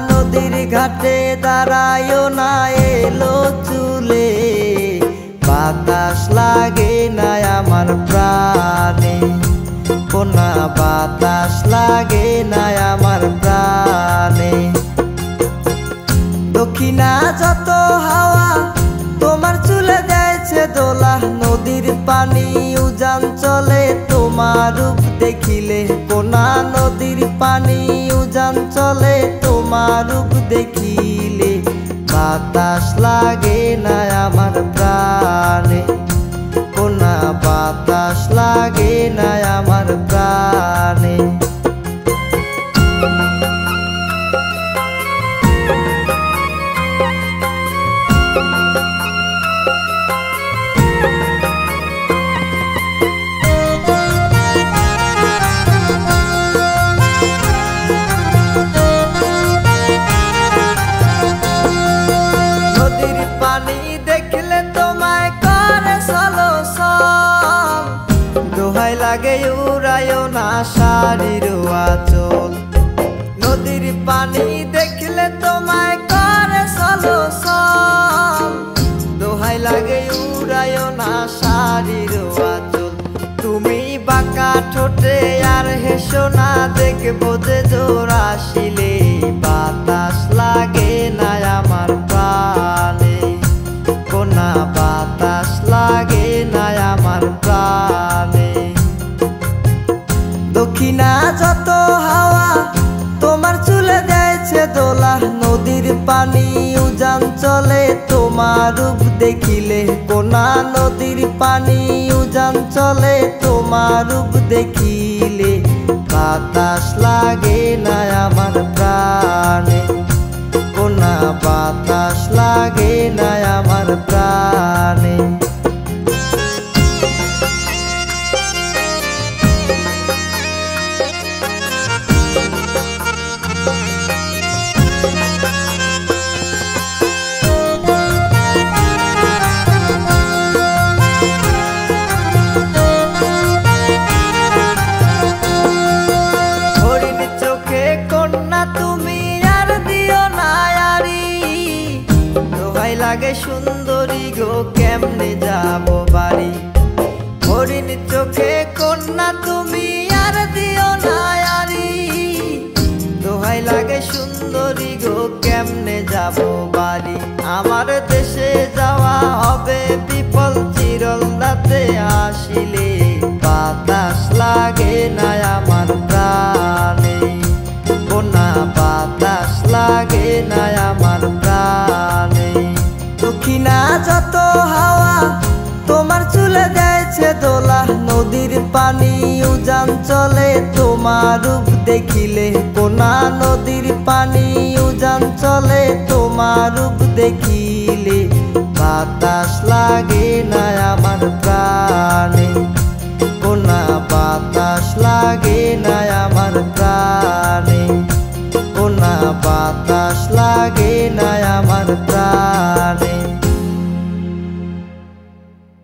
নদীর ঘাটে দাঁড়ায়ও না এলো চুলে, বাতাস লাগে না আমার প্রাণে, কোনা বাতাস লাগে না আমার প্রাণে। দক্ষিণা যত হাওয়া তোমার চুলে দেয়ছে দোলা, নদীর পানি উজান চলে তোমার রূপ দেখিলে, কোনা নদীর পানি উজান চলে তোমার রূপ দেখিলে, বাতাস লাগে না আমার প্রাণে, কোনা বাতাস লাগে না আমার প্রাণে। পানি দেখলে তোমায় করে সলসল, দোহাই লাগে উড়ায়ও না শাড়ির আঁচল। নদীর পানি দেখলে তোমায় করে সলসল, দোহাই লাগে উড়ায়ও না শাড়ির আঁচল। তুমি বাঁকা ঠোঁটে আর হেসো না, দেখবো যে জোর আসিলে, বাতাস লাগে না আমার প্রাণে, কোনা বাতাস লাগে না আমার প্রাণে। দক্ষিণা যত হাওয়া তোমার চুলে দেয়ছে দোলা, নদীর পানি উজান চলে তোমার রূপ দেখিলে, কোনা নদীর পানি উজান চলে তোমার রূপ দেখিলে, বাতাস লাগে না আমার প্রাণে, কোনা বাতাস লাগে না আমার প্রাণে। লাগে সুন্দরী গো কেমনে যাব বাড়ি, হরিণ চোখে কন্যা তুমি আর দিও না আরি, দোহাই লাগে সুন্দরী গো কেমনে যাব বাড়ি। আমার দেশে যাওয়া হবে বিফল চিরল রাতে আসিলে, বাতাস লাগে না আমার প্রাণে, কোনা বাতাস লাগে না আমার প্রাণে। দক্ষিণা যত হাওয়া তোমার চুলে দেয়ছে দোলা, নদীর পানি উজান চলে তোমার রূপ দেখিলে, কোনা নদীর পানি উজান চলে তোমার রূপ দেখিলে, বাতাস লাগে না আমার প্রাণে, কোনা বাতাস লাগে না আমার প্রাণে।